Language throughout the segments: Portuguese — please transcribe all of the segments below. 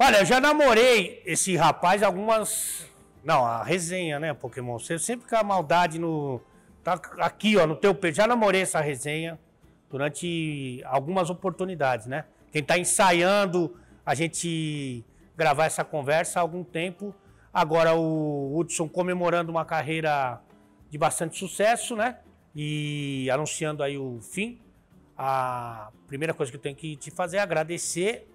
Olha, eu já namorei esse rapaz algumas... Não, a resenha, né, Pokémon? Você sempre com a maldade no... Tá aqui, ó, no teu peito. Já namorei essa resenha durante algumas oportunidades, né? Quem tá ensaiando a gente gravar essa conversa há algum tempo. Agora o Hudson comemorando uma carreira de bastante sucesso, né? E anunciando aí o fim. A primeira coisa que eu tenho que te fazer é agradecer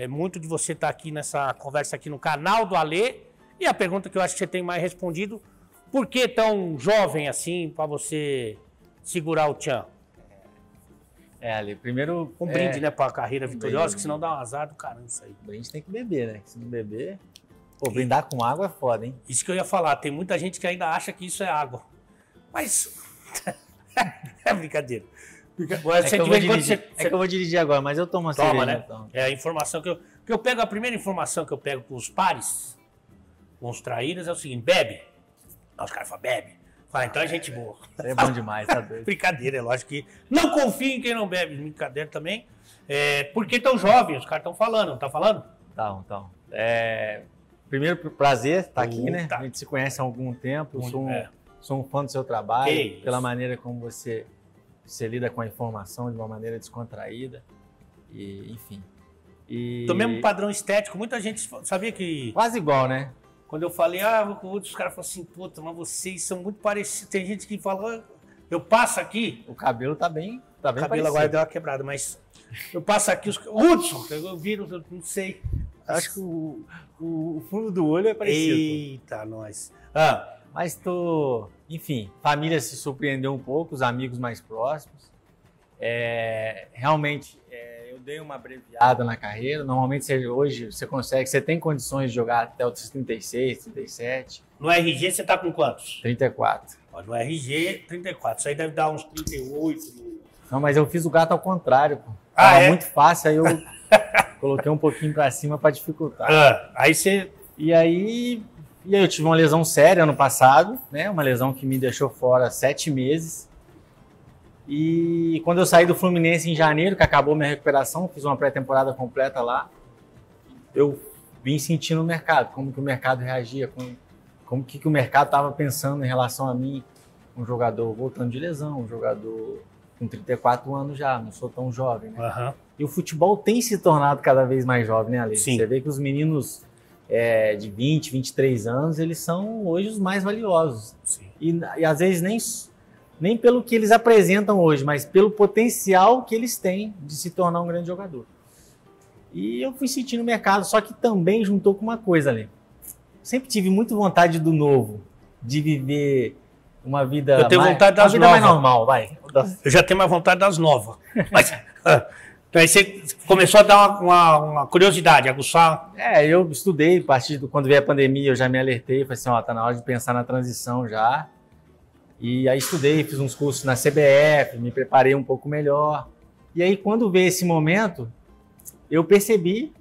muito de você estar aqui nessa conversa aqui no canal do Alê. E a pergunta que eu acho que você tem mais respondido, por que tão jovem assim para você segurar o tchan? Ali, primeiro... Um brinde, né, para a carreira vitoriosa, brinde. que senão dá um azar do caramba isso aí. O brinde tem que beber, né? Se não beber... Pô, brindar com água é foda, hein? Isso que eu ia falar, tem muita gente que ainda acha que isso é água. Mas... é brincadeira. É que eu vou dirigir agora, mas eu tomo uma cerveja. Né? Então. É a informação que eu pego, a primeira informação que eu pego com os pares, com os traíras, é o seguinte, bebe. Aí os caras falam, bebe. Fala, então é gente boa. Isso é bom demais, tá doido. Brincadeira, é lógico que não confie em quem não bebe. Brincadeira também. Porque tão jovens, os caras estão falando, não tá falando? Então. Primeiro, prazer estar aqui, né? A gente se conhece há algum tempo, sou um fã do seu trabalho, pela maneira como você lida com a informação de uma maneira descontraída, e enfim. Do mesmo padrão estético, muita gente sabia que... Quase igual, né? Quando eu falei, os caras falaram assim, puta, mas vocês são muito parecidos. Tem gente que fala, eu passo aqui... O cabelo tá bem O cabelo parecido. Agora deu uma quebrada, mas eu passo aqui, Hudson, eu viro, eu não sei. Acho que o fundo do olho é parecido. Eita, nós. Mas enfim, família se surpreendeu um pouco, os amigos mais próximos. Realmente, eu dei uma abreviada na carreira. Normalmente, hoje, você tem condições de jogar até os 36, 37. No RG, você tá com quantos? 34. No RG, 34. Isso aí deve dar uns 38. Não, mas eu fiz o gato ao contrário, pô. Tava muito fácil, aí eu coloquei um pouquinho pra cima pra dificultar. Aí você... E aí eu tive uma lesão séria ano passado, né? Uma lesão que me deixou fora 7 meses. E quando eu saí do Fluminense em janeiro, que acabou minha recuperação, fiz uma pré-temporada completa lá, eu vim sentindo o mercado, como que o mercado reagia, como que o mercado estava pensando em relação a mim, um jogador voltando de lesão, um jogador com 34 anos já, não sou tão jovem, né? E o futebol tem se tornado cada vez mais jovem, né, Ale? Sim. Você vê que os meninos de 20, 23 anos, eles são hoje os mais valiosos. Sim. E às vezes nem pelo que eles apresentam hoje, mas pelo potencial que eles têm de se tornar um grande jogador. E eu fui sentindo o mercado, só que também juntou com uma coisa, Ale. Sempre tive muito vontade do novo, de viver uma vida, eu tenho vontade das novas. Mais normal, vai. Eu já tenho mais vontade das novas. Mas aí você começou a dar uma curiosidade, aguçar. Eu estudei, a partir de quando veio a pandemia, eu já me alertei, falei assim, tá na hora de pensar na transição já. E aí estudei, fiz uns cursos na CBF, me preparei um pouco melhor. E aí quando veio esse momento, eu percebi,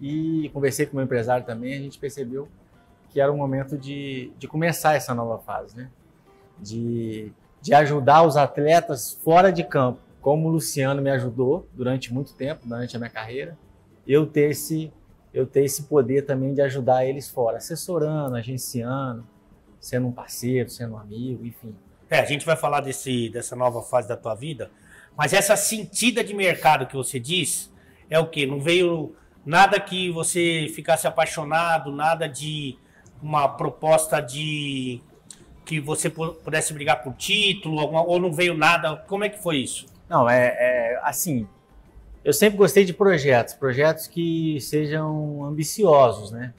e conversei com o meu empresário também, a gente percebeu que era o momento de começar essa nova fase, né? De ajudar os atletas fora de campo, como o Luciano me ajudou durante muito tempo, durante a minha carreira, eu ter esse poder também de ajudar eles fora, assessorando, agenciando, sendo um parceiro, sendo um amigo, enfim. A gente vai falar dessa nova fase da tua vida, mas essa sentida de mercado que você diz é o quê? Não veio nada que você ficasse apaixonado, nada de uma proposta de que você pudesse brigar por título, ou não veio nada? Como é que foi isso? Não, assim, eu sempre gostei de projetos que sejam ambiciosos, né?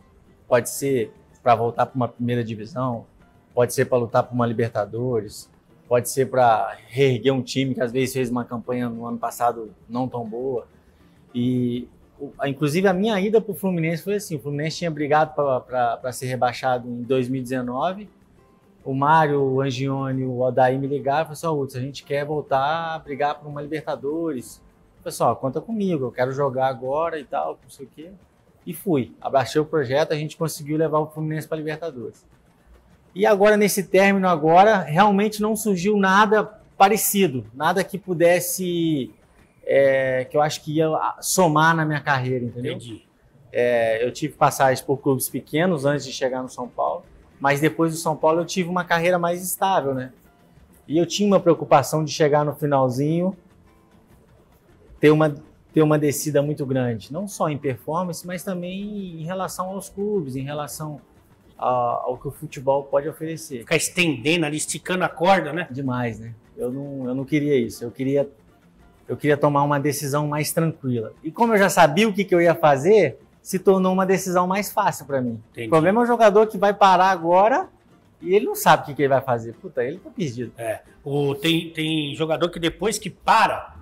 Pode ser para voltar para uma primeira divisão, pode ser para lutar por uma Libertadores, pode ser para reerguer um time que às vezes fez uma campanha no ano passado não tão boa. E, inclusive, a minha ida para o Fluminense foi assim, o Fluminense tinha brigado para ser rebaixado em 2019, o Mário, o Angione e o Odair me ligaram e falaram assim, a gente quer voltar a brigar por uma Libertadores. Pessoal, conta comigo, eu quero jogar agora e tal, não sei o quê. E fui, abracei o projeto, a gente conseguiu levar o Fluminense para a Libertadores. E agora, nesse término realmente não surgiu nada parecido, nada que pudesse, que eu acho que ia somar na minha carreira, entendeu? Entendi. Eu tive passagem por clubes pequenos antes de chegar no São Paulo, mas depois do São Paulo eu tive uma carreira mais estável, né? E eu tinha uma preocupação de chegar no finalzinho, ter uma descida muito grande, não só em performance, mas também em relação aos clubes, em relação ao que o futebol pode oferecer. Ficar estendendo ali, esticando a corda, né? Demais, né? Eu não queria isso, eu queria tomar uma decisão mais tranquila. E como eu já sabia o que eu ia fazer, se tornou uma decisão mais fácil para mim. Entendi. O problema é o jogador que vai parar agora e ele não sabe o que ele vai fazer. Puta, ele tá perdido. Tem jogador que depois que para,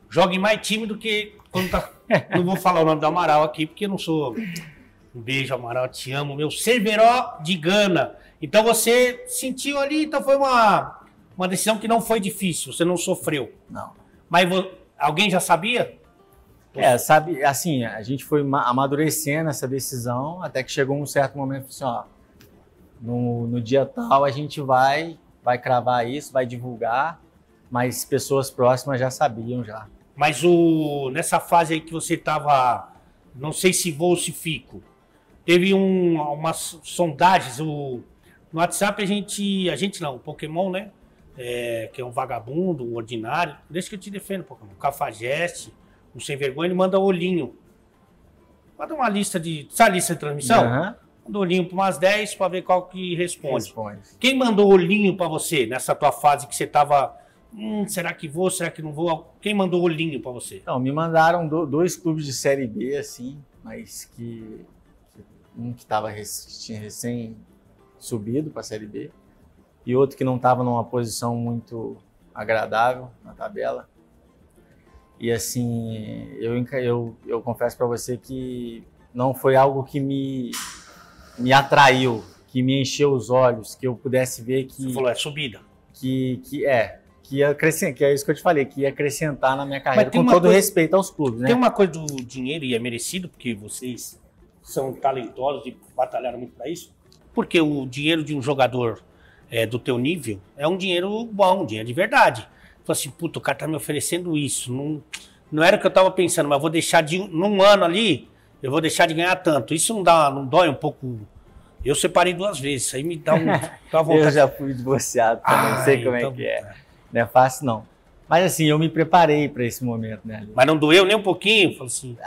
joga em mais time do que quando tá... Não vou falar o nome do Amaral aqui, porque eu não sou... Um beijo, Amaral, te amo. Meu Cerveró de Gana. Então você sentiu ali, então foi uma decisão que não foi difícil, você não sofreu. Não. Mas alguém já sabia? Sabe, assim, a gente foi amadurecendo essa decisão, até que chegou um certo momento, assim, ó, no dia tal a gente vai cravar isso, vai divulgar, mas pessoas próximas já sabiam já. Mas nessa fase aí que você estava, não sei se vou ou se fico, teve umas sondagens, no WhatsApp a gente não, o Pokémon, né? Que é um vagabundo, um ordinário, deixa que eu te defendo, Pokémon, Cafajeste, um sem vergonha, ele manda olhinho. Manda uma lista sabe a lista de transmissão? Uhum. Manda olhinho para umas 10 para ver qual que responde. Quem mandou olhinho para você nessa tua fase que você tava, será que vou, será que não vou? Quem mandou olhinho para você? Não, me mandaram dois clubes de Série B, assim, mas um que tinha recém subido para a Série B e outro que não estava numa posição muito agradável na tabela. E assim, eu confesso para você que não foi algo que me atraiu, que me encheu os olhos, que eu pudesse ver que... Você falou, subida. Que ia acrescentar, que é isso que eu te falei, que ia acrescentar na minha carreira, com todo respeito aos clubes, né? Tem uma coisa do dinheiro, e é merecido, porque vocês são talentosos e batalharam muito para isso, porque o dinheiro de um jogador do teu nível é um dinheiro bom, um dinheiro de verdade. Falei assim, puta, o cara tá me oferecendo isso. Não era o que eu tava pensando, mas eu vou deixar num ano ali, eu vou deixar de ganhar tanto. Isso não dói um pouco? Eu separei 2 vezes, aí me dá uma vontade. Eu já fui divorciado também, sei como é que é. Não é fácil, não. Mas assim, eu me preparei para esse momento, né? Ali. Mas não doeu nem um pouquinho? Falei assim...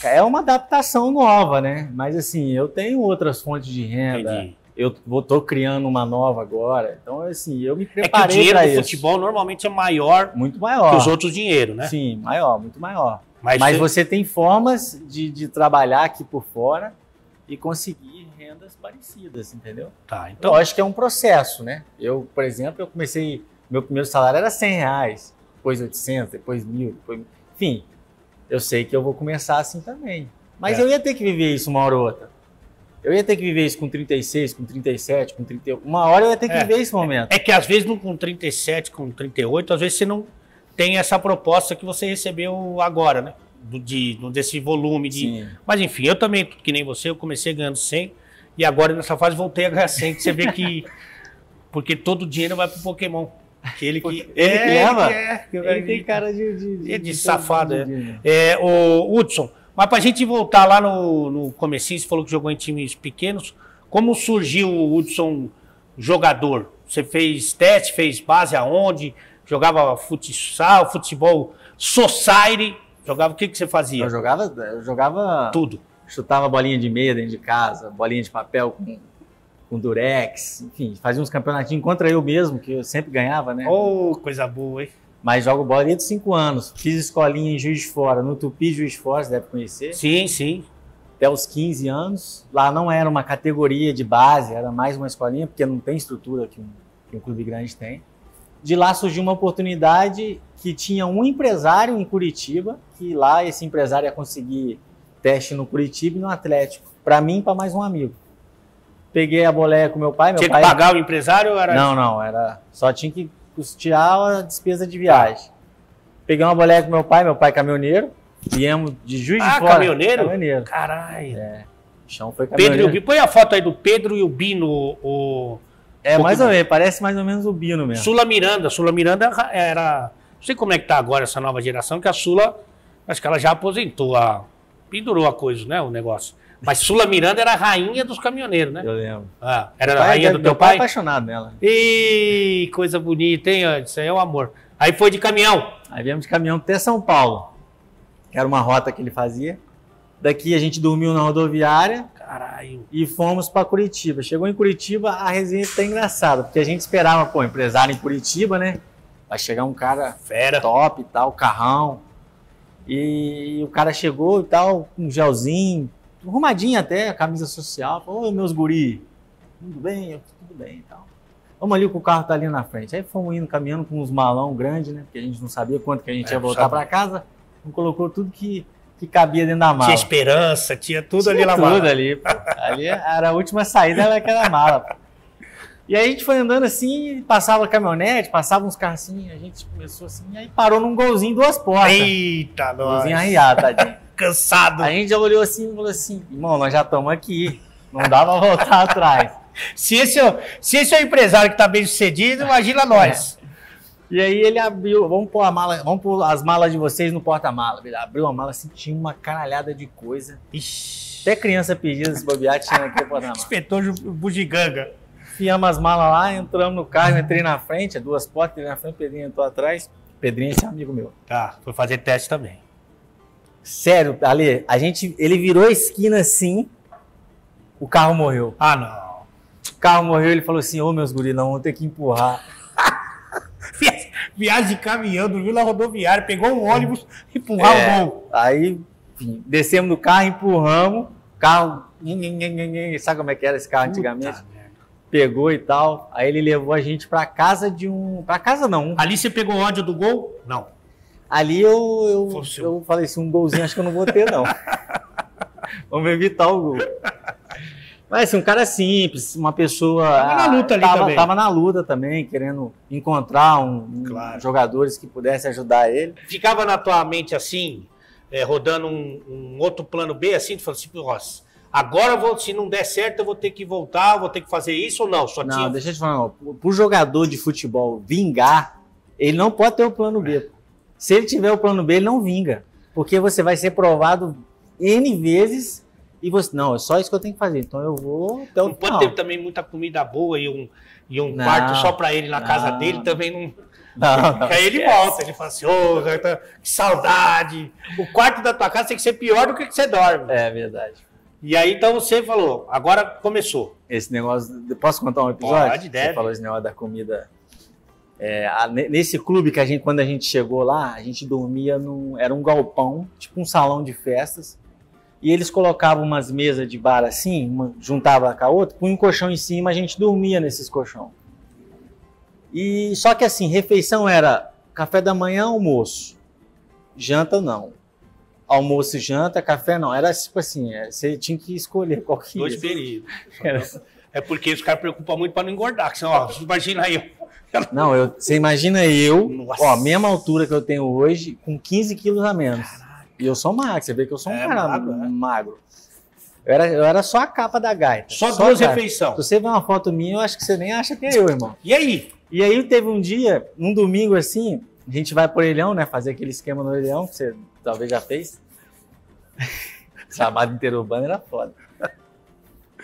É uma adaptação nova, né? Mas assim, eu tenho outras fontes de renda. Entendi. Eu tô criando uma nova agora. Então, assim, eu me preparei para isso. É que o dinheiro do isso. futebol normalmente é maior, muito maior que os outros dinheiros, né? Sim, muito maior. Mas você tem formas de trabalhar aqui por fora e conseguir rendas parecidas, entendeu? Tá, então... Eu acho que é um processo, né? Eu, por exemplo, meu primeiro salário era R$100, depois 800, depois 1.000, enfim, eu sei que eu vou começar assim também. Mas eu ia ter que viver isso uma hora ou outra. Eu ia ter que viver isso com 36, com 37, com 38. Uma hora eu ia ter que viver esse momento. É que às vezes com 37, com 38, às vezes você não tem essa proposta que você recebeu agora, né? Desse volume de... Sim. Mas enfim, eu também, que nem você, eu comecei ganhando 100 e agora nessa fase voltei a ganhar 100, que você vê que... Porque todo o dinheiro vai pro Pokémon. Ele que leva? Ele tem cara de safado. O Hudson, mas pra gente voltar lá no comecinho, você falou que jogou em times pequenos. Como surgiu o Hudson jogador? Você fez teste, fez base aonde? Jogava futsal, futebol, society? Jogava o que você fazia? Eu jogava tudo. Chutava bolinha de meia dentro de casa, bolinha de papel com durex, enfim, fazia uns campeonatinhos contra eu mesmo, que eu sempre ganhava, né? Oh, coisa boa, hein? Mas jogo bola desde 5 anos. Fiz escolinha em Juiz de Fora, no Tupi Juiz de Fora, você deve conhecer. Sim, sim. Até os 15 anos. Lá não era uma categoria de base, era mais uma escolinha, porque não tem estrutura que um clube grande tem. De lá surgiu uma oportunidade que tinha um empresário em Curitiba, que lá esse empresário ia conseguir teste no Curitiba e no Atlético. Para mim e para mais um amigo. Peguei a boleia com meu pai. Tinha que pagar o empresário? Ou era... Não, era só tinha que custear a despesa de viagem. Peguei uma boleia com meu pai caminhoneiro, viemos de Juiz de Fora. Caminhoneiro? Caminhoneiro. Caralho. O chão foi caminhoneiro. Pedro e o Bino. Põe a foto aí do Pedro e o Bino. Mais ou menos, parece mais ou menos o Bino mesmo. Sula Miranda era... Não sei como é que tá agora essa nova geração, que a Sula, acho que ela já aposentou há pendurou a coisa, né? O negócio. Mas Sula Miranda era a rainha dos caminhoneiros, né? Eu lembro. Ah, era a rainha do teu pai? Apaixonado nela. Ih, coisa bonita, hein? Isso aí é o amor. Aí foi de caminhão. Aí viemos de caminhão até São Paulo, que era uma rota que ele fazia. Daqui a gente dormiu na rodoviária. Caralho. E fomos para Curitiba. Chegou em Curitiba, a resenha tá engraçada, porque a gente esperava, pô, empresário em Curitiba, né? Vai chegar um cara fera, top e tal, carrão. E o cara chegou e tal, com um gelzinho, arrumadinho até, camisa social. Falou, ô, meus guri, tudo bem? Eu, tudo bem e tal. Vamos ali que o carro tá ali na frente. Aí fomos indo, caminhando com uns malão grandes, né? Porque a gente não sabia quanto que a gente ia voltar para casa. Então colocou tudo que cabia dentro da mala. Tinha esperança, tinha tudo tinha ali na mala. Tudo ali, pô. Ali era a última saída, era aquela mala, pô. E aí a gente foi andando assim, passava a caminhonete, passava uns carros assim, a gente começou assim, aí parou num golzinho, 2 portas. Eita, nossa. Golzinho arriado, tadinho. Cansado. A gente já olhou assim e falou assim, irmão, nós já estamos aqui, não dá pra voltar atrás. Se esse é o empresário que tá bem sucedido, imagina nós. E aí ele abriu, vamos pôr as malas de vocês no porta-mala. Ele abriu a mala assim, tinha uma caralhada de coisa. Ixi. Até criança pedida esse bobear tinha aqui no porta-mala. Espetou bugiganga. Enfiamos as malas lá, entramos no carro, eu entrei na frente, 2 portas, entrei na frente, o Pedrinho entrou atrás. Pedrinho, esse é amigo meu. Tá, foi fazer teste também. Sério, Ale, ele virou a esquina assim, o carro morreu. Ah, não. O carro morreu, ele falou assim, ô meus guri, não, vamos ter que empurrar. Viagem de caminhão, dormiu na rodoviária, pegou um ônibus e empurrar o gol. Aí, enfim, descemos do carro, empurramos, o carro, sabe como é que era esse carro antigamente? Pegou e tal, aí ele levou a gente pra casa pra casa não. Ali você pegou ódio do gol? Não. Ali eu falei assim, um golzinho acho que eu não vou ter não. Vamos evitar o gol. Mas assim, um cara simples, uma pessoa... Tava na luta ali também. Tava na luta também, querendo encontrar jogadores que pudessem ajudar ele. Ficava na tua mente assim, rodando um outro plano B, assim, tu falou assim, nossa, agora se não der certo eu vou ter que voltar, vou ter que fazer isso ou não? Não, deixa eu te falar, pro jogador de futebol vingar, ele não pode ter o plano B. Se ele tiver o plano B, ele não vinga. Porque você vai ser provado N vezes... E você, não, é só isso que eu tenho que fazer, então eu vou até o não final. Pode ter também muita comida boa e um quarto só pra ele na casa dele, também não... Não, aí ele volta, ele fala assim, que saudade, o quarto da tua casa tem que ser pior do que você dorme. É verdade. E aí então você falou, agora começou. Esse negócio, posso contar um episódio? Pode, deve. Você falou esse negócio da comida. Nesse clube que quando a gente chegou lá, a gente dormia era um galpão, tipo um salão de festas. E eles colocavam umas mesas de bar assim, juntava com a outra, punha um colchão em cima, a gente dormia nesses colchão. E só que assim, refeição era café da manhã, almoço. Janta não. Almoço e janta, café não. Era tipo assim, você tinha que escolher qual que ia. 2 períodos. É porque os caras preocupam muito para não engordar. Que você imagina aí. Não, você imagina ó, mesma altura que eu tenho hoje, com 15 quilos a menos. Caraca. E eu sou magro, você vê que eu sou um cara magro. Eu era só a capa da gaita. Só 2 refeições. Se você ver uma foto minha, eu acho que você nem acha que é eu, irmão. E aí? E aí teve um dia, num domingo assim, a gente vai pro orelhão, né? Fazer aquele esquema no orelhão, que você talvez já fez. Chamado interurbano era foda.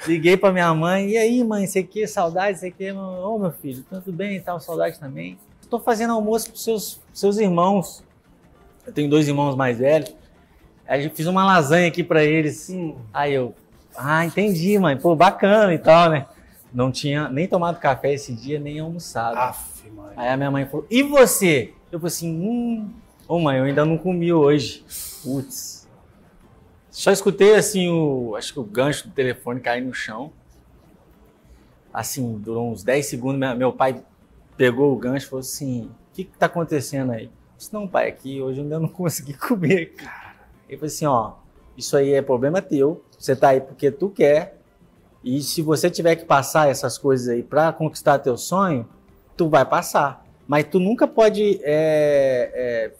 Liguei pra minha mãe, e aí, mãe, você quer saudade? Você quer? Ô, meu filho, tudo bem e tal, saudade também. Tô fazendo almoço pros seus irmãos. Eu tenho 2 irmãos mais velhos. Aí eu fiz uma lasanha aqui pra eles. Aí eu, entendi, mãe. Pô, bacana e tal, né? Não tinha nem tomado café esse dia, nem almoçado. Aff, mãe. Aí a minha mãe falou, e você? Eu falei assim, ô mãe, eu ainda não comi hoje. Putz. Só escutei assim, acho que o gancho do telefone cair no chão. Assim, durou uns 10 segundos, meu pai pegou o gancho e falou assim, o que tá acontecendo aí? Eu disse, não, pai, aqui hoje eu ainda não consegui comer, cara. Ele falou assim, ó, isso aí é problema teu, você tá aí porque tu quer, e se você tiver que passar essas coisas aí pra conquistar teu sonho, tu vai passar. Mas tu nunca pode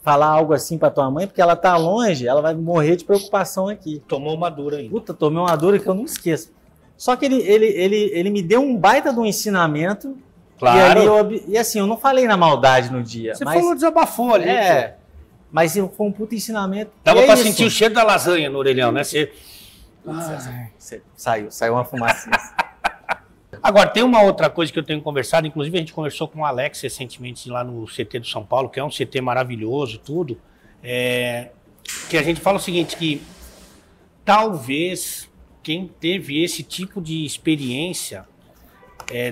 falar algo assim pra tua mãe, porque ela tá longe, ela vai morrer de preocupação aqui. Tomou uma dura ainda. Puta, tomei uma dura que eu não esqueço. Só que ele me deu um baita de um ensinamento. Claro. E assim, eu não falei na maldade no dia. Você falou, desabafou ali. Mas foi um puto ensinamento. Dava pra sentir o cheiro da lasanha no orelhão, né? Saiu uma fumacinha. Agora, tem uma outra coisa que eu tenho conversado, inclusive a gente conversou com o Alex recentemente lá no CT do São Paulo, que é um CT maravilhoso, tudo, que a gente fala o seguinte, que talvez quem teve esse tipo de experiência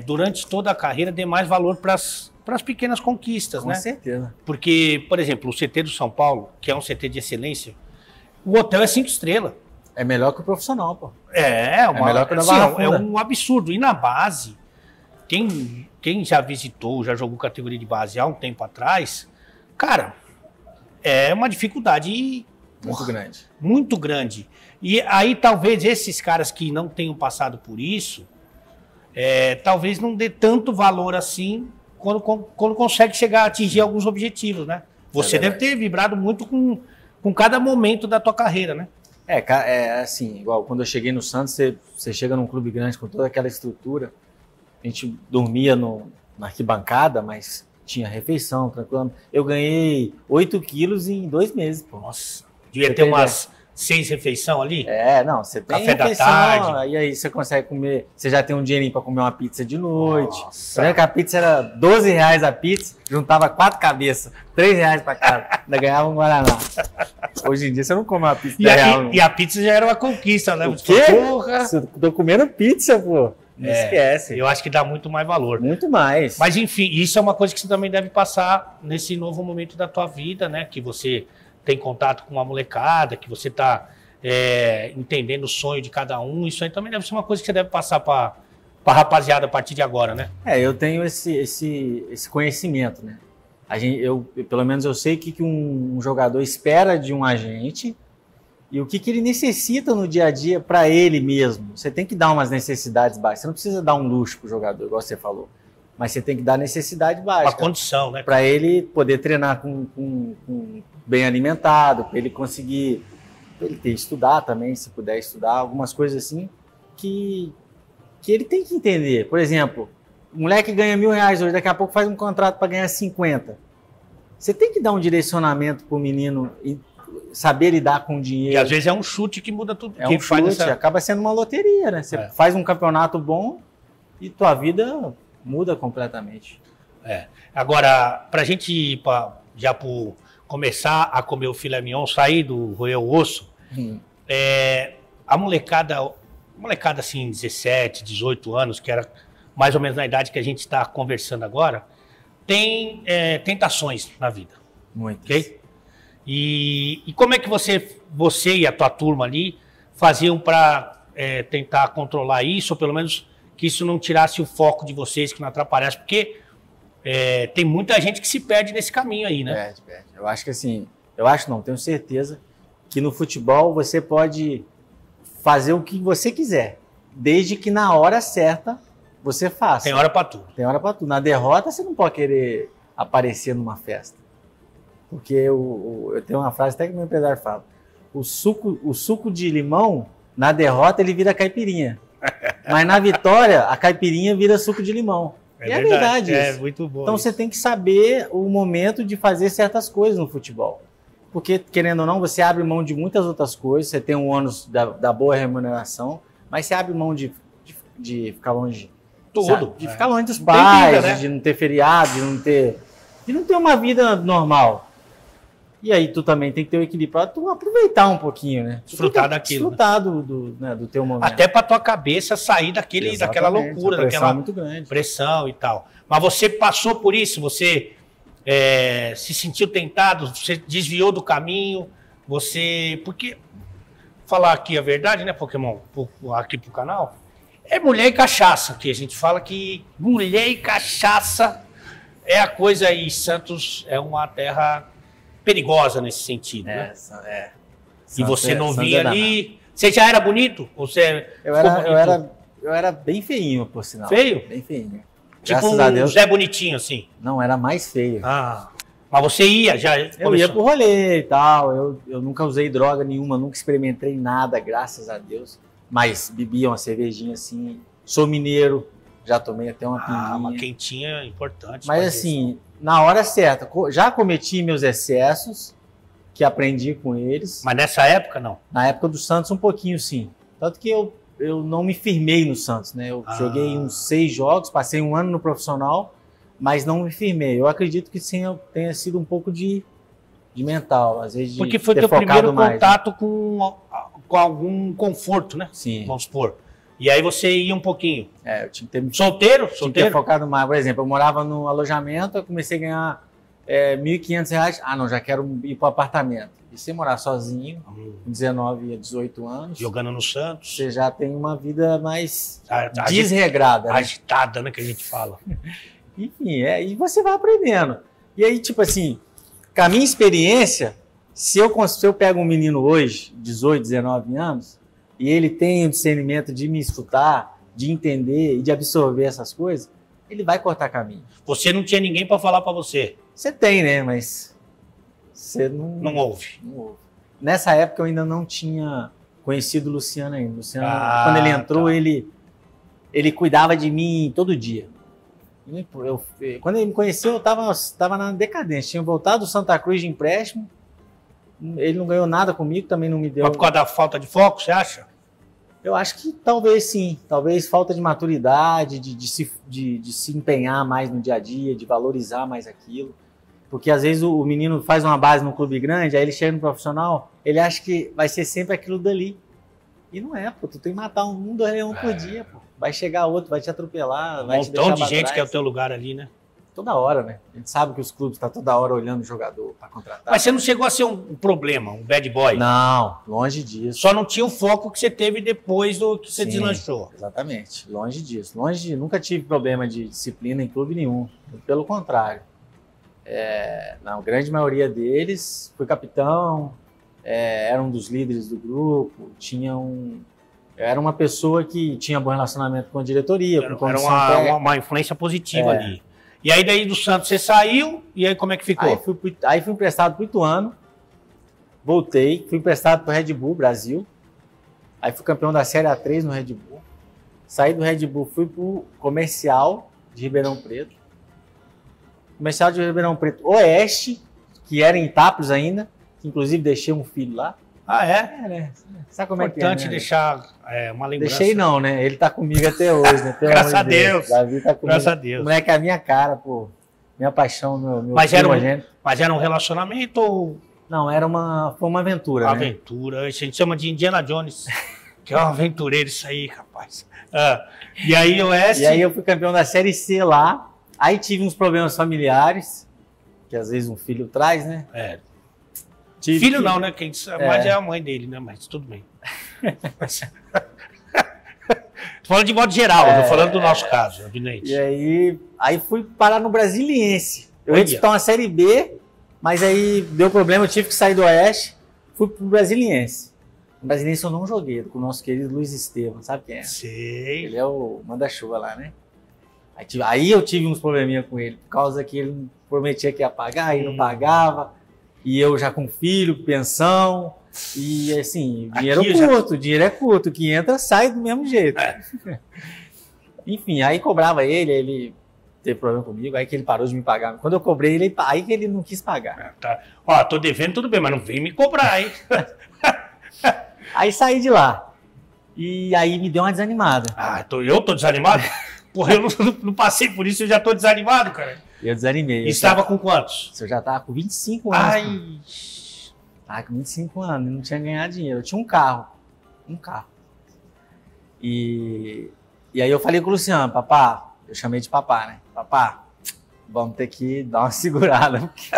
durante toda a carreira dê mais valor para as pequenas conquistas, né? Com certeza. Porque, por exemplo, o CT do São Paulo, que é um CT de excelência, o hotel é 5 estrelas. É melhor que o profissional, pô. É melhor que o da assim, Barra é Funda. um absurdo. E na base, quem já visitou, já jogou categoria de base há um tempo atrás, cara, é uma dificuldade Muito grande. muito grande. E aí talvez esses caras que não tenham passado por isso, talvez não dê tanto valor assim quando consegue chegar a atingir alguns objetivos, né? Você deve ter vibrado muito com cada momento da tua carreira, né? Assim, igual quando eu cheguei no Santos, você chega num clube grande com toda aquela estrutura, a gente dormia na arquibancada, mas tinha refeição, tranquilo. Eu ganhei 8 quilos em 2 meses, pô. Nossa, devia ter umas 6 refeições ali? Não, você tem Café da refeição, tarde. e aí você consegue comer, você já tem um dinheirinho pra comer uma pizza de noite. Nossa. Eu lembro que a pizza era R$12 a pizza, juntava 4 cabeças, R$3 pra cada, ainda ganhava um Guaraná. Hoje em dia você não come uma pizza real. E a pizza já era uma conquista, né? O quê? Porra! Eu tô comendo pizza, pô. Não esquece. Eu acho que dá muito mais valor. Muito mais. Mas enfim, isso é uma coisa que você também deve passar nesse novo momento da tua vida, né? Que você tem contato com uma molecada, que você tá entendendo o sonho de cada um. Isso aí também deve ser uma coisa que você deve passar pra rapaziada a partir de agora, né? Eu tenho esse conhecimento, né? Pelo menos eu sei o que um jogador espera de um agente e o que ele necessita no dia a dia para ele mesmo. Você tem que dar umas necessidades básicas. Você não precisa dar um luxo pro jogador, igual você falou. Mas você tem que dar necessidade básica. Uma condição, né? Para ele poder treinar bem alimentado, para ele conseguir... Pra ele estudar também, se puder estudar. Algumas coisas assim que ele tem que entender. Por exemplo... O moleque ganha R$1.000 hoje, daqui a pouco faz um contrato para ganhar 50. Você tem que dar um direcionamento pro menino e saber lidar com o dinheiro. E às vezes é um chute que muda tudo. É um chute, acaba sendo uma loteria, né? Você faz um campeonato bom e tua vida muda completamente. Agora, pra gente começar a comer o filé mignon, sair do roer o osso, a molecada assim, 17, 18 anos, que era mais ou menos na idade que a gente está conversando agora, tem tentações na vida. Muito. Ok? E como é que você e a tua turma ali faziam para tentar controlar isso, ou pelo menos que isso não tirasse o foco de vocês, que não atrapalhasse? Porque tem muita gente que se perde nesse caminho aí, né? Perde. Eu acho que assim, tenho certeza que no futebol você pode fazer o que você quiser, desde que na hora certa você faça. Tem hora pra tudo. Tem hora pra tudo. Na derrota, você não pode querer aparecer numa festa. Porque eu tenho uma frase até que meu empresário fala. O suco de limão, na derrota, ele vira caipirinha. Mas na vitória, a caipirinha vira suco de limão. É verdade isso. Muito bom. Então você tem que saber o momento de fazer certas coisas no futebol. Porque, querendo ou não, você abre mão de muitas outras coisas. Você tem um ônus da boa remuneração, mas você abre mão de ficar longe. Tudo. De ficar longe dos pais, vida, né? de não ter feriado, de não ter uma vida normal. E aí tu também tem que ter o equilíbrio para tu aproveitar um pouquinho, né? Desfrutar daquilo. Desfrutar do teu momento. Até para tua cabeça sair daquela loucura, daquela muito grande. Pressão e tal. Mas você passou por isso, você se sentiu tentado, você desviou do caminho, porque falar aqui a verdade, né, Pokémon, aqui pro canal, é mulher e cachaça, que a gente fala que mulher e cachaça é a coisa aí. Santos é uma terra perigosa nesse sentido, né? E você não via ali... Você já era bonito? Eu era bem feinho, por sinal. Feio? Bem feinho. Tipo Graças a Deus. Zé Bonitinho, assim? Não, era mais feio. Mas você ia, já... Eu ia pro rolê e tal, eu nunca usei droga nenhuma, nunca experimentei nada, graças a Deus. Mas bebia uma cervejinha assim, sou mineiro, já tomei até uma pinguinha. Uma quentinha é importante. Mas assim, na hora certa, já cometi meus excessos, que aprendi com eles. Mas nessa época, não? Na época do Santos, um pouquinho, sim. Tanto que eu não me firmei no Santos, né? Eu joguei uns 6 jogos, passei um ano no profissional, mas não me firmei. Eu acredito que sim, eu tenha sido um pouco de mental, às vezes de porque foi ter teu primeiro mais, contato, né? com algum conforto, né? Sim. Vamos supor. E aí você ia um pouquinho. Eu tinha que ter... Solteiro? Tinha que ter focado mais. Por exemplo, eu morava no alojamento, eu comecei a ganhar R$1.500. Ah, não, já quero ir para o apartamento. E você morar sozinho, com 19 a 18 anos... Jogando no Santos. Você já tem uma vida mais desregrada. Né? Agitada, né, que a gente fala. Enfim, e você vai aprendendo. E aí, tipo assim, com a minha experiência, se eu pego um menino hoje, 18, 19 anos, e ele tem o discernimento de me escutar, de entender e de absorver essas coisas, ele vai cortar caminho. Você não tinha ninguém para falar para você? Você tem, né? Mas você não ouve. Não ouve. Nessa época eu ainda não tinha conhecido o Luciano ainda. O Luciano, quando ele entrou, ele cuidava de mim todo dia. Quando ele me conheceu, eu estava na decadência. Tinha voltado do Santa Cruz de empréstimo. Ele não ganhou nada comigo, também não me deu... Por causa da falta de foco, você acha? Eu acho que talvez sim. Talvez falta de maturidade, de se empenhar mais no dia a dia, de valorizar mais aquilo. Porque às vezes o menino faz uma base num clube grande, aí ele chega no profissional, ele acha que vai ser sempre aquilo dali. E não é, pô. Tu tem que matar 1, 2 leões por dia, pô. Vai chegar outro, vai te atropelar, vai te deixar montão de gente trás. que é o teu lugar ali, né? Toda hora, né? A gente sabe que os clubes estão toda hora olhando o jogador para contratar. Mas você não chegou a ser um problema, um bad boy? Não, longe disso. Só não tinha o foco que você teve depois do que você deslanchou. Exatamente, longe disso. Nunca tive problema de disciplina em clube nenhum. Pelo contrário. Na grande maioria deles, fui capitão, era um dos líderes do grupo, era uma pessoa que tinha bom relacionamento com a diretoria, com a comissão técnica. Era uma influência positiva ali. E aí daí do Santos você saiu, e aí como é que ficou? Aí fui emprestado para o Ituano, voltei, fui emprestado para o Red Bull Brasil, aí fui campeão da Série A3 no Red Bull, saí do Red Bull, fui para o Comercial de Ribeirão Preto, Comercial de Ribeirão Preto Oeste, que era em Itápolis ainda, que inclusive deixei um filho lá. Ah, é? Né? Sabe como importante é que né? deixar uma lembrança. Deixei não, né? Ele tá comigo até hoje, né? Graças a Deus. Davi tá comigo. Graças a Deus. O moleque é a minha cara, pô. Minha paixão, meu mas era um relacionamento ou... Não, foi uma aventura, uma aventura. A gente chama de Indiana Jones. Que é um aventureiro isso aí, rapaz. E aí E aí eu fui campeão da Série C lá. Aí tive uns problemas familiares, que às vezes um filho traz, né? Filho não, né? Quem sabe mais é a mãe dele, né? Mas tudo bem. Tô falando de modo geral, tô falando do nosso caso, evidente. E aí fui parar no Brasiliense. Eu ia disputar uma Série B, mas aí deu problema, eu tive que sair do Oeste, fui pro Brasiliense. No Brasiliense eu não joguei, com o nosso querido Luiz Estevam, sabe quem é? Sei. Ele é o manda-chuva lá, né? Aí eu tive uns probleminha com ele, por causa que ele prometia que ia pagar, e não pagava. E eu já com filho, pensão, e assim, dinheiro é curto, que entra, sai do mesmo jeito. Enfim, aí cobrava ele teve problema comigo, aí que ele parou de me pagar. Quando eu cobrei, aí que ele não quis pagar. Ó, tô devendo, tudo bem, mas não vem me cobrar, hein? Aí saí de lá, e aí me deu uma desanimada. Eu tô desanimado? Porra, eu não passei por isso, eu já tô desanimado, cara. Eu desanimei. E estava com quantos? Eu já estava com 25 anos. Estava com 25 anos, não tinha ganhado dinheiro. Eu tinha um carro. E aí eu falei com o Luciano, papá, eu chamei de papá, né? Papá, vamos ter que dar uma segurada, porque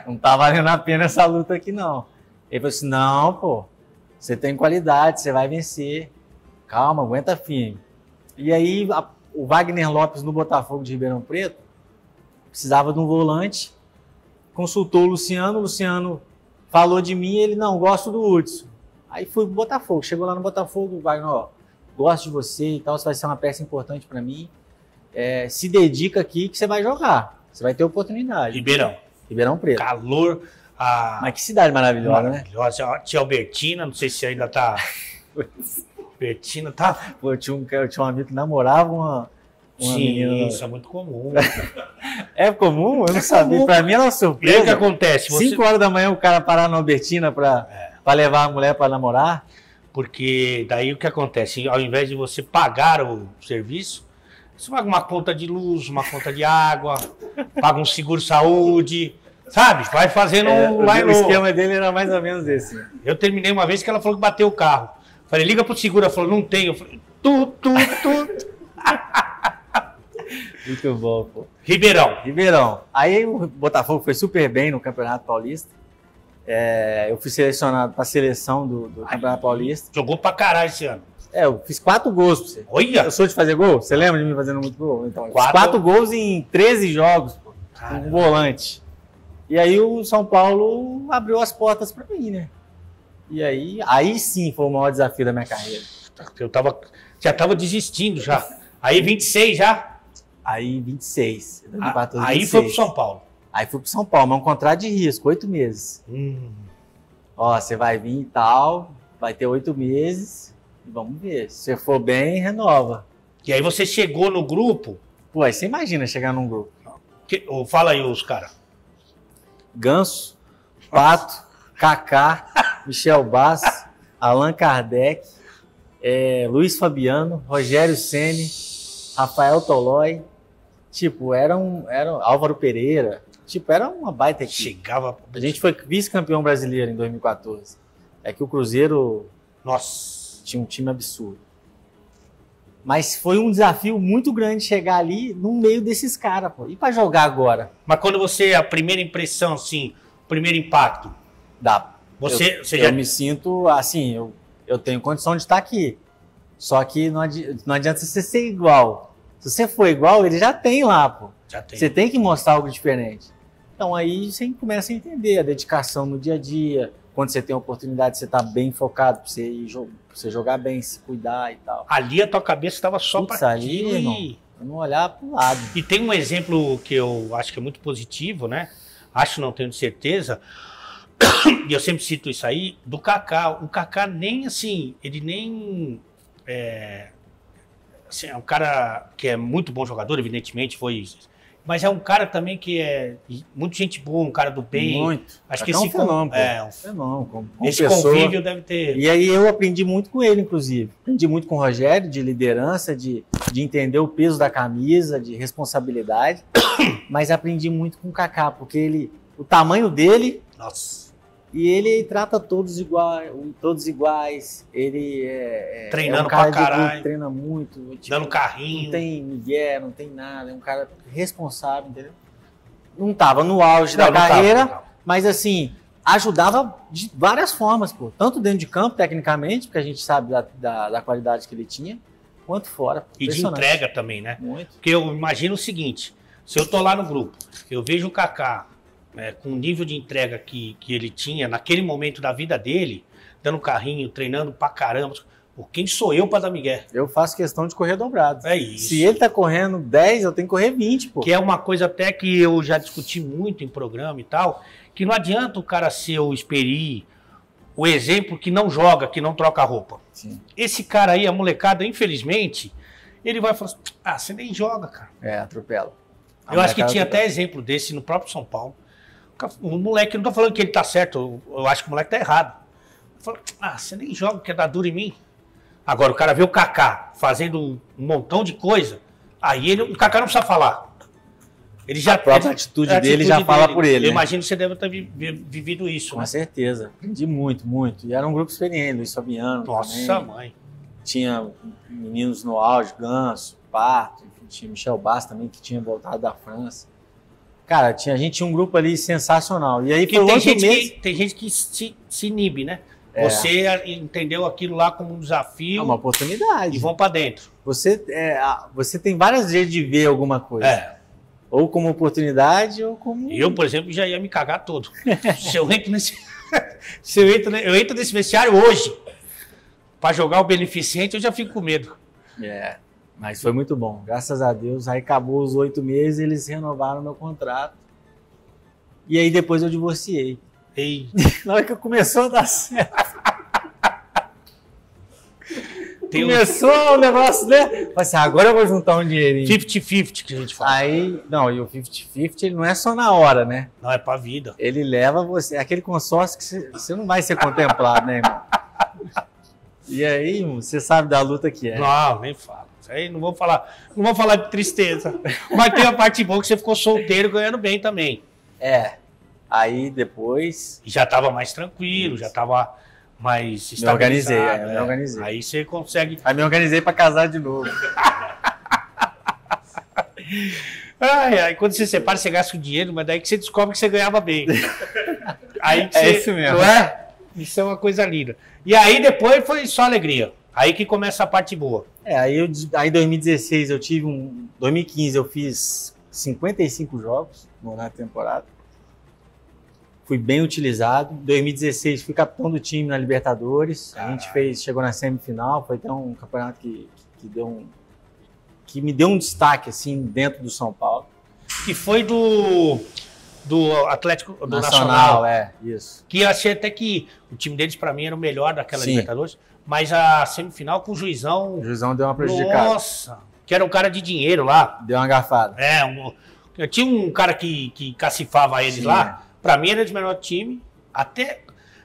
não tá valendo a pena essa luta aqui, não. Ele falou assim, não, pô, você tem qualidade, você vai vencer. Calma, aguenta firme. E aí o Wagner Lopes no Botafogo de Ribeirão Preto, precisava de um volante, consultou o Luciano falou de mim, ele, não, gosto do Hudson. Aí fui pro Botafogo, chegou lá no Botafogo, Wagner, gosto de você e tal, você vai ser uma peça importante para mim, se dedica aqui que você vai jogar, você vai ter oportunidade. Ribeirão Preto. Calor. Mas que cidade maravilhosa, né? Maravilhosa. Tia Albertina, não sei se ainda tá... Albertina tá... Pô, eu tinha um amigo que namorava uma menina... Isso é muito comum. É comum? Eu não sabia. comum. Pra mim era uma E aí o surpresa. que acontece? 5 horas da manhã o cara parar na Albertina pra levar a mulher pra namorar. Porque daí o que acontece? Ao invés de você pagar o serviço, você paga uma conta de luz, uma conta de água, paga um seguro-saúde, sabe? Vai fazendo O esquema dele era mais ou menos esse. Eu terminei uma vez que ela falou que bateu o carro. Falei, liga pro seguro. Ela falou, não tem. Eu falei, tu. Muito bom, pô. Ribeirão. Aí o Botafogo foi super bem no Campeonato Paulista. Eu fui selecionado para a seleção do Campeonato Paulista. Jogou pra caralho esse ano. Eu fiz 4 gols pra você. Olha! Eu sou de fazer gol? Você lembra de mim fazendo muito gol? Então, eu fiz 4 4 gols em 13 jogos, pô. Um volante. E aí o São Paulo abriu as portas para mim, né? E aí sim foi o maior desafio da minha carreira. Eu já tava desistindo já. Aí 26 já. Aí 26. 2014, Aí 26. foi pro São Paulo. Aí fui pro São Paulo, mas um contrato de risco, 8 meses. Ó, você vai vir e tal, vai ter 8 meses, e vamos ver. Se você for bem, renova. E aí você chegou no grupo. Pô, aí você imagina chegar num grupo. Fala aí os caras. Ganso, Pato, Kaká, Michel Bassi, Allan Kardec, Luiz Fabiano, Rogério Ceni, Rafael Tolói. Tipo, era Álvaro Pereira. Tipo, era uma baita equipe. Chegava. A gente foi vice-campeão brasileiro em 2014. É que o Cruzeiro, Nossa, tinha um time absurdo. Mas foi um desafio muito grande chegar ali no meio desses caras, pô. E pra jogar agora? Mas quando a primeira impressão, assim, o primeiro impacto, Dá. você Eu já... me sinto assim, eu tenho condição de estar aqui. Só que não adianta você ser igual. Se você for igual, ele já tem lá, pô. Já tem. Você tem que mostrar algo diferente. Então aí você começa a entender a dedicação no dia a dia. Quando você tem a oportunidade, você tá bem focado pra você jogar bem, se cuidar e tal. Ali a tua cabeça estava só Putz, para ali, aquilo irmão, eu não olhar pro lado. E tem um exemplo que eu acho que é muito positivo, né? Acho, não tenho certeza, e eu sempre cito isso aí, do Kaká. O Kaká nem assim, ele nem... assim, é um cara que é muito bom jogador, evidentemente, mas é um cara também que é muito gente boa, um cara do bem. Muito. Acho que é um esse fenômeno. um fenômeno. Como esse pessoa. convívio deve ter... E aí eu aprendi muito com ele, inclusive. Aprendi muito com o Rogério, de liderança, de entender o peso da camisa, de responsabilidade. Mas aprendi muito com o Kaká, porque o tamanho dele... Nossa. E ele trata todos iguais. Ele treinando um cara pra caralho. Grupo, treina muito. Tipo, dando carrinho. Não tem migué, não tem nada. É um cara responsável, entendeu? Não tava no auge da carreira, mas assim, ajudava de várias formas, pô. Tanto dentro de campo, tecnicamente, porque a gente sabe da qualidade que ele tinha, quanto fora. Pô. E de entrega também, né? Muito. Porque eu imagino o seguinte, se eu tô lá no grupo, eu vejo o Kaká com o nível de entrega que ele tinha naquele momento da vida dele, dando carrinho, treinando pra caramba, quem sou eu pra dar migué? Eu faço questão de correr dobrado. É isso. Se ele tá correndo 10, eu tenho que correr 20, pô. Que é uma coisa até que eu já discuti muito em programa e tal, que não adianta o cara ser o Esperi, o exemplo que não joga, que não troca roupa. Sim. Esse cara aí, a molecada, infelizmente, ele vai falar assim, você nem joga, cara. Atropela. Eu acho que tinha até exemplo desse no próprio São Paulo. O moleque, não tô falando que ele tá certo, eu acho que o moleque tá errado. Falo, você nem joga, quer dar duro em mim. Agora, o cara vê o Kaká fazendo um montão de coisa, aí o Kaká não precisa falar. Ele já, a própria atitude dele já fala por ele. Eu imagino que você deve ter vivido isso. Com certeza. Aprendi muito, muito. E era um grupo experiente, Luiz Fabiano. Nossa, também. mãe. Tinha meninos no auge, Ganso, Pato, tinha Michel Bassi também, que tinha voltado da França. Cara, a gente tinha um grupo ali sensacional. E aí foi tem gente que se inibe, né? Você entendeu aquilo lá como um desafio. É uma oportunidade. E vão pra dentro. Você tem várias jeitos de ver alguma coisa. Ou como oportunidade, ou como... Eu, por exemplo, já ia me cagar todo. Se eu entro nesse... eu entro nesse vestiário hoje pra jogar o beneficente, eu já fico com medo. Mas foi muito bom, graças a Deus. Aí acabou os 8 meses, eles renovaram meu contrato. E aí depois eu divorciei. Na hora que começou a dar certo. Começou o negócio, né? Falei assim, agora eu vou juntar um dinheirinho. 50-50 que a gente fala. Aí, não, e o 50-50 ele não é só na hora, né? Não, é pra vida. Ele leva você, é aquele consórcio que você não vai ser contemplado, né, irmão? E aí, você sabe da luta que é. Não, nem fala. Isso aí não vou falar de tristeza. Mas tem a parte boa que você ficou solteiro ganhando bem também. É. Aí depois. E já tava mais tranquilo, já tava mais Me organizei, estabilizado, me organizei. Aí você consegue. Aí me organizei pra casar de novo. Ai, quando você separa, você gasta o dinheiro, mas daí que você descobre que você ganhava bem. Aí que É você, isso mesmo. Não é? Isso é uma coisa linda. E aí depois foi só alegria. Aí que começa a parte boa. Aí em 2016 eu tive 2015 eu fiz 55 jogos na temporada. Fui bem utilizado. Em 2016 fui capitão do time na Libertadores. A gente chegou na semifinal. Foi até um campeonato que me deu um destaque assim dentro do São Paulo. Que foi do Atlético do Nacional. É, isso. Que eu achei até que o time deles, pra mim, era o melhor daquela Sim. Libertadores. Mas a semifinal com o Juizão. O Juizão deu uma prejudicada. Nossa! Que era um cara de dinheiro lá. Deu uma garfada. Tinha um cara que cacifava eles lá. Pra mim era de melhor time. Até,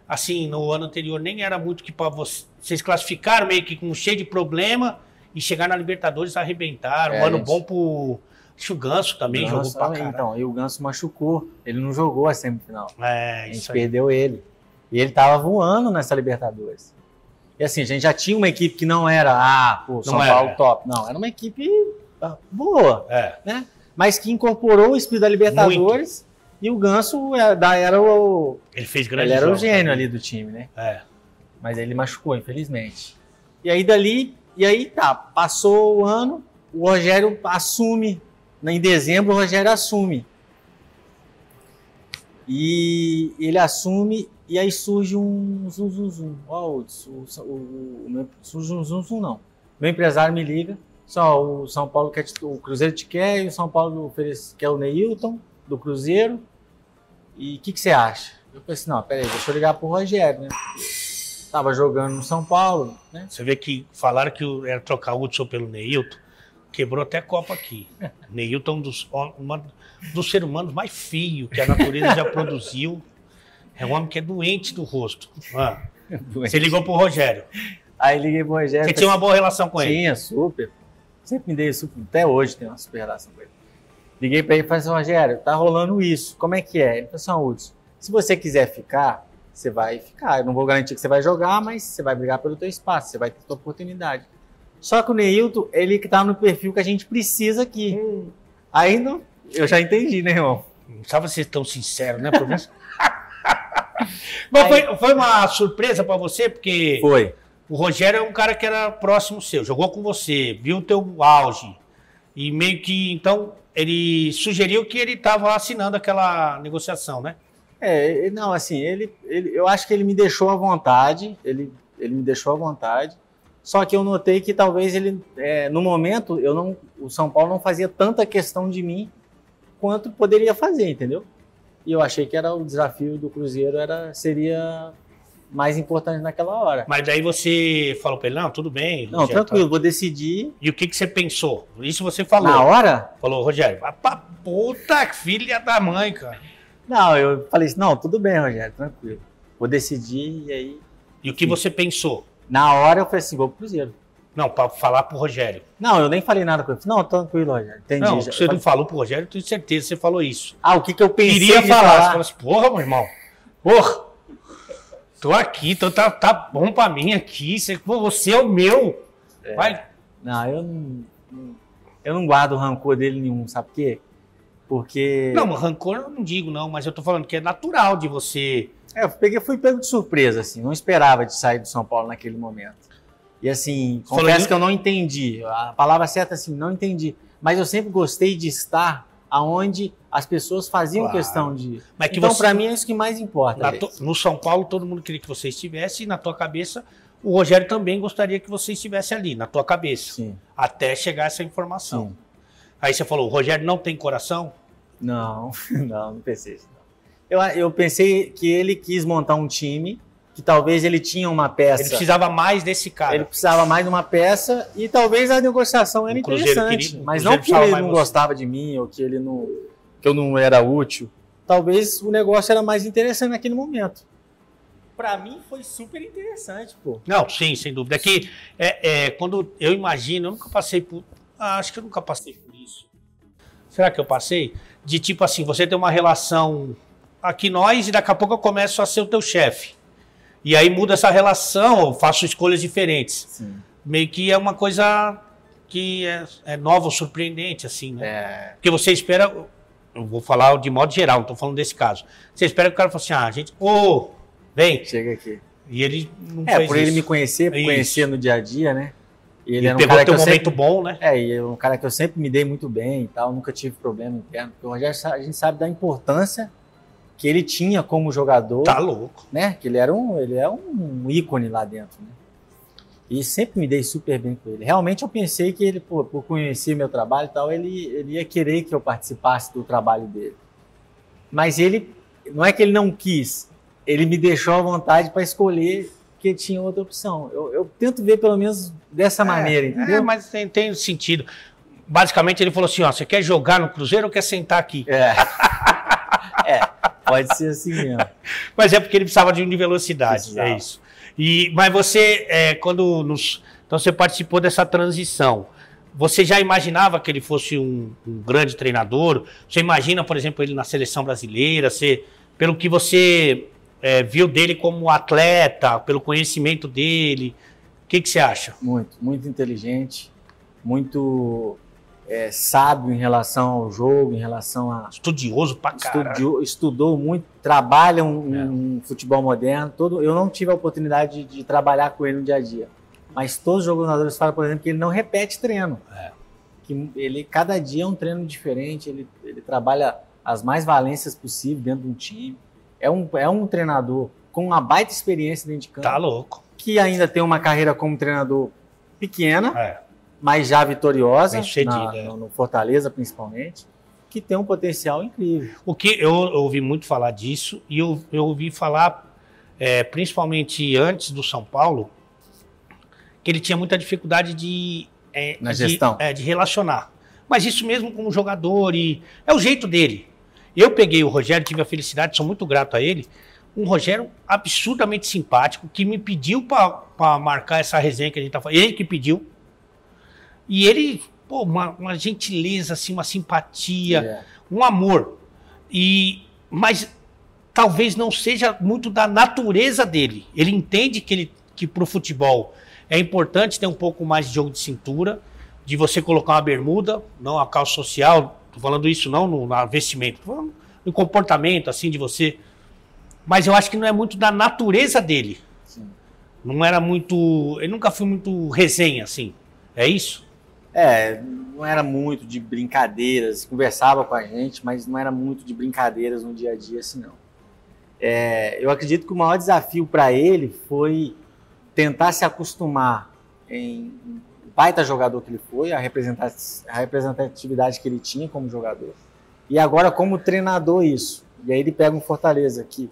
assim, no ano anterior nem era muito que pra vocês classificaram meio que com cheio de problema e chegar na Libertadores arrebentaram. Um ano bom pro... Acho que o Ganso também jogou pra caralho. Então, e o Ganso machucou. Ele não jogou a semifinal. A gente perdeu ele. E ele tava voando nessa Libertadores. E assim, a gente já tinha uma equipe que não era, São Paulo top. Não, era uma equipe boa, né? Mas que incorporou o espírito da Libertadores. Muito. E o Ganso era o... Ele fez grande Ele era jogo, o gênio ali do time, né? Mas ele machucou, infelizmente. E aí passou o ano, o Rogério assume. Em dezembro o Rogério assume. E ele assume e aí surge um zum. Surge um zum não. Meu empresário me liga, só o São Paulo quer, o Cruzeiro te quer e o São Paulo quer o Neilton do Cruzeiro. E o que você acha? Eu pensei, não, peraí, deixa eu ligar pro Rogério, né? Tava jogando no São Paulo, né? Você vê que falaram que era trocar o Hudson pelo Neilton. Quebrou até copa aqui. Neilton é um dos seres humanos mais feios que a natureza já produziu. É um homem que é doente do rosto. Você ligou pro Rogério. Aí liguei pro Rogério. Você tinha uma boa relação com ele? Tinha, super. Sempre me dei super. Até hoje tem uma super relação com ele. Liguei pra ele e falei assim, Rogério, tá rolando isso. Como é que é? Ele falou assim, Hudson, se você quiser ficar, você vai ficar. Eu não vou garantir que você vai jogar, mas você vai brigar pelo teu espaço, você vai ter sua oportunidade. Só que o Neilton, ele que tá no perfil que a gente precisa aqui. Aí não, eu já entendi, né, irmão? Não precisava ser tão sincero, né, professor? Mas foi uma surpresa pra você, porque o Rogério é um cara que era próximo seu, jogou com você, viu o teu auge. E meio que, então, ele sugeriu que ele estava assinando aquela negociação, né? Não, assim, eu acho que ele me deixou à vontade, ele me deixou à vontade. Só que eu notei que talvez ele, no momento, o São Paulo não fazia tanta questão de mim quanto poderia fazer, entendeu? E eu achei que o desafio do Cruzeiro seria mais importante naquela hora. Mas daí você falou para ele, não, tudo bem. Não, Rogério, tranquilo, vou decidir. E o que você pensou? Isso você falou. Na hora? Falou, Rogério, puta filha da mãe, cara. Não, eu falei assim, não, tudo bem, Rogério, tranquilo. Vou decidir e aí... E o que você pensou? Na hora eu falei assim, vou pro Cruzeiro. Não, para falar pro Rogério. Não, eu nem falei nada com ele. Não, tranquilo, Rogério. Entendi. Não, você não falou pro Rogério, eu tenho certeza que você falou isso. O que eu pensei queria falar? Você falou assim, porra, meu irmão. Porra. Tô aqui, então tá bom pra mim aqui. Você é o meu. Vai. Não, eu não guardo rancor dele nenhum, sabe por quê? Porque... Não, rancor eu não digo não, mas eu tô falando que é natural de você... Eu fui pego de surpresa, assim, não esperava de sair do São Paulo naquele momento. E assim, confesso que eu não entendi, a palavra certa assim, não entendi. Mas eu sempre gostei de estar aonde as pessoas faziam questão de... Mas que então, para mim, é isso que mais importa. No São Paulo, todo mundo queria que você estivesse, e na tua cabeça, o Rogério também gostaria que você estivesse ali, na tua cabeça. Sim. Até chegar essa informação. Sim. Aí você falou, o Rogério não tem coração? Não pensei isso. Eu pensei que ele quis montar um time que talvez ele tinha uma peça. Ele precisava mais desse cara. Ele precisava mais de uma peça e talvez a negociação era interessante. Mas não que ele não gostava de mim ou que eu não era útil. Talvez o negócio era mais interessante naquele momento. Para mim foi super interessante, pô. Não, sim, sem dúvida. É que quando eu imagino, eu nunca passei por... acho que eu nunca passei por isso. Será que eu passei? De tipo assim, você tem uma relação aqui nós e daqui a pouco eu começo a ser o teu chefe. E aí muda essa relação, eu faço escolhas diferentes. Sim. Meio que é uma coisa que é nova, surpreendente, assim, né? Porque você espera, eu vou falar de modo geral, não estou falando desse caso. Você espera que o cara fale assim, gente, vem. Chega aqui. E ele não fez por isso. ele me conhecer no dia a dia, né? E ele era pegou um momento bom, né? E é um cara que eu sempre me dei muito bem e tal, nunca tive problema interno. Porque o Rogério, a gente sabe da importância que ele tinha como jogador. Tá louco. Né? Que ele é um ícone lá dentro, né? E sempre me dei super bem com ele. Realmente eu pensei que ele, por conhecer meu trabalho e tal, ele ia querer que eu participasse do trabalho dele. Mas ele, não é que ele não quis, ele me deixou à vontade para escolher que tinha outra opção. Eu tento ver pelo menos dessa maneira, entendeu? Mas tem sentido. Basicamente ele falou assim, você quer jogar no Cruzeiro ou quer sentar aqui? Pode ser assim mesmo. Mas é porque ele precisava de velocidade, é isso. Mas você, então você participou dessa transição. Você já imaginava que ele fosse um grande treinador? Você imagina, por exemplo, ele na seleção brasileira? Pelo que você viu dele como atleta, pelo conhecimento dele, o que você acha? Muito inteligente, muito... sábio em relação ao jogo, em relação a... Estudioso pra caralho. Estudou muito, trabalha um futebol moderno. Eu não tive a oportunidade de trabalhar com ele no dia a dia. Mas todos os jogadores falam, por exemplo, que ele não repete treino. Que cada dia é um treino diferente, ele trabalha as mais valências possíveis dentro de um time. É um treinador com uma baita experiência dentro de campo. Tá louco. Que ainda tem uma carreira como treinador pequena, mas já vitoriosa, no Fortaleza principalmente, que tem um potencial incrível. O que eu ouvi muito falar disso, e eu ouvi falar, principalmente antes do São Paulo, que ele tinha muita dificuldade na gestão. De relacionar. Mas isso mesmo como jogador, é o jeito dele. Eu peguei o Rogério, tive a felicidade, sou muito grato a ele, um Rogério absurdamente simpático, que me pediu para marcar essa resenha que a gente tá falando, ele que pediu. E ele, uma gentileza, assim, uma simpatia, um amor. Mas talvez não seja muito da natureza dele. Ele entende que pro futebol é importante ter um pouco mais de jogo de cintura, de você colocar uma bermuda, não a calça social, tô falando isso não no vestimento, tô falando no comportamento, assim, de você. Mas eu acho que não é muito da natureza dele. Sim. Não era muito... Ele nunca foi muito resenha, assim. É isso? Não era muito de brincadeiras, conversava com a gente, mas não era muito de brincadeiras no dia a dia, assim, não. Eu acredito que o maior desafio para ele foi tentar se acostumar em baita jogador que ele foi, a representatividade que ele tinha como jogador, e agora como treinador isso. E aí ele pega um Fortaleza que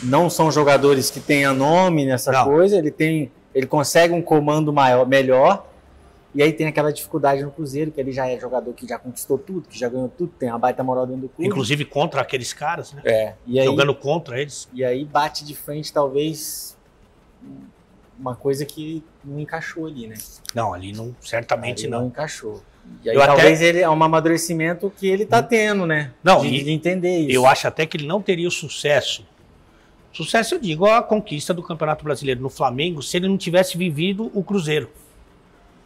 não são jogadores que tenham nome nessa coisa, ele consegue um comando melhor. E aí tem aquela dificuldade no Cruzeiro, que ele já é jogador que já conquistou tudo, que já ganhou tudo, tem uma baita moral dentro do clube. Inclusive contra aqueles caras, né? E aí, jogando contra eles. E aí bate de frente, talvez, uma coisa que não encaixou ali, né? Não, ali não, certamente não. Não encaixou. E aí talvez ele é um amadurecimento que ele tá tendo, né? De entender isso. Eu acho até que ele não teria o sucesso. Sucesso, eu digo, a conquista do Campeonato Brasileiro no Flamengo, se ele não tivesse vivido o Cruzeiro.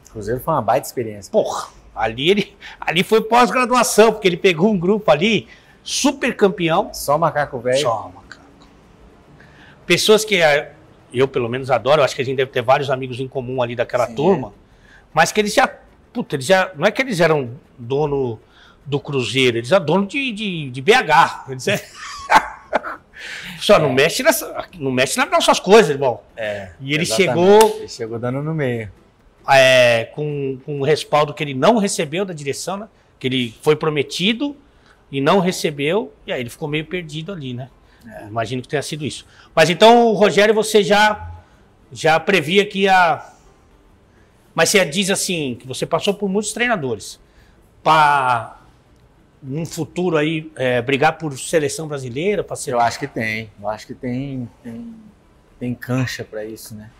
O Cruzeiro foi uma baita experiência. Porra, ali foi pós-graduação, porque ele pegou um grupo ali, super campeão. Só macaco velho. Só macaco. Pessoas que eu, pelo menos, adoro, eu acho que a gente deve ter vários amigos em comum ali daquela turma, mas que eles já, não é que eles eram dono do Cruzeiro, eles eram dono de BH. Eles Só não mexe nas nossas coisas, irmão. E ele chegou... Ele chegou dando no meio. Com um respaldo que ele não recebeu da direção, né? Que ele foi prometido e não recebeu, e aí ele ficou meio perdido ali, né? Imagino que tenha sido isso. Mas então, o Rogério, você já previa que ia... Mas você diz assim, que você passou por muitos treinadores. Para, num futuro aí, brigar por seleção brasileira? Pra ser... Eu acho que tem. Eu acho que tem cancha para isso, né?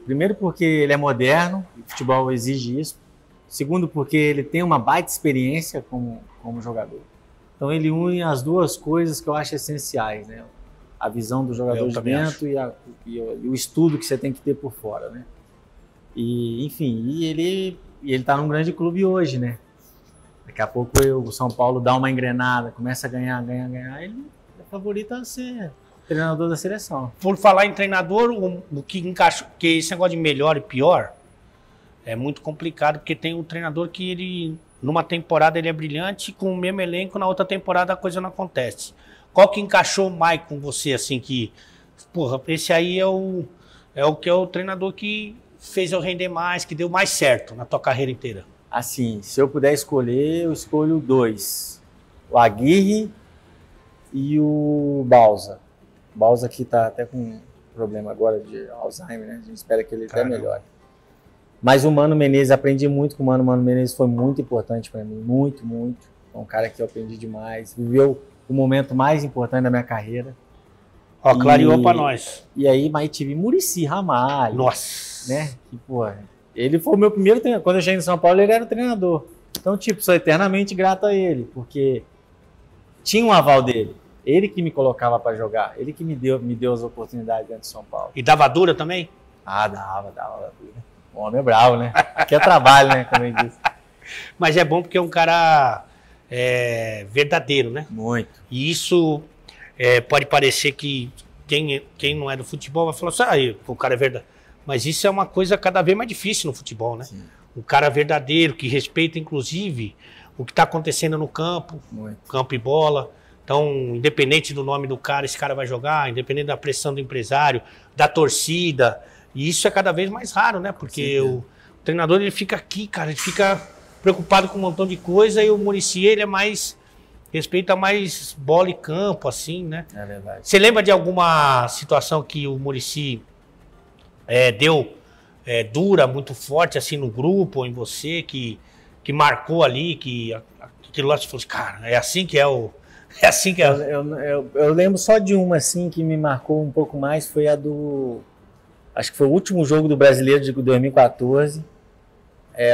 Primeiro porque ele é moderno, o futebol exige isso. Segundo porque ele tem uma baita experiência como jogador. Então ele une as duas coisas que eu acho essenciais, né? A visão do jogador de dentro e o estudo que você tem que ter por fora, né? E, enfim, ele tá num grande clube hoje, né? Daqui a pouco o São Paulo dá uma engrenada, começa a ganhar, ele é favorito a ser treinador da seleção. Por falar em treinador, o que encaixa, porque esse negócio de melhor e pior é muito complicado, porque tem um treinador que ele, numa temporada ele é brilhante, com o mesmo elenco, na outra temporada a coisa não acontece. Qual que encaixou mais com você, assim, que, porra, esse aí é o que é o treinador que fez eu render mais, que deu mais certo na tua carreira inteira? Assim, se eu puder escolher, eu escolho 2. O Aguirre e o Bausa. O Bausa aqui tá até com problema agora de Alzheimer, né? A gente espera que ele até melhore. Mas o Mano Menezes, aprendi muito com o Mano. O Mano Menezes foi muito importante para mim, muito, muito. É um cara que eu aprendi demais. Viveu o momento mais importante da minha carreira. Ó, clareou para nós. E aí, mas tive Muricy Ramalho. Nossa! Né? Que, porra, ele foi o meu primeiro treinador. Quando eu cheguei em São Paulo, ele era o treinador. Então, tipo, sou eternamente grato a ele, porque tinha um aval dele. Ele que me colocava para jogar. Ele que me deu as oportunidades dentro de São Paulo. E dava dura também? Ah, dava dura. O homem é bravo, né? Aqui é trabalho, né? Como ele disse. Mas é bom porque é um cara verdadeiro, né? Muito. E isso pode parecer que quem não é do futebol vai falar assim, aí, o cara é verdadeiro. Mas isso é uma coisa cada vez mais difícil no futebol, né? Sim. Um cara verdadeiro, que respeita, inclusive, o que está acontecendo no campo, campo e bola. Então, independente do nome do cara, esse cara vai jogar, independente da pressão do empresário, da torcida. E isso é cada vez mais raro, né? Porque o treinador, ele fica aqui, cara, ele fica preocupado com um montão de coisa, e o Muricy, ele respeita mais bola e campo, assim, né? É verdade. Você lembra de alguma situação que o Muricy deu dura, muito forte, assim, no grupo, ou em você, que marcou ali, que aquilo lá você falou assim, cara, é assim que é o... É assim que é. Eu lembro só de uma, assim, que me marcou um pouco mais, foi a do... Acho que foi o último jogo do Brasileiro de 2014.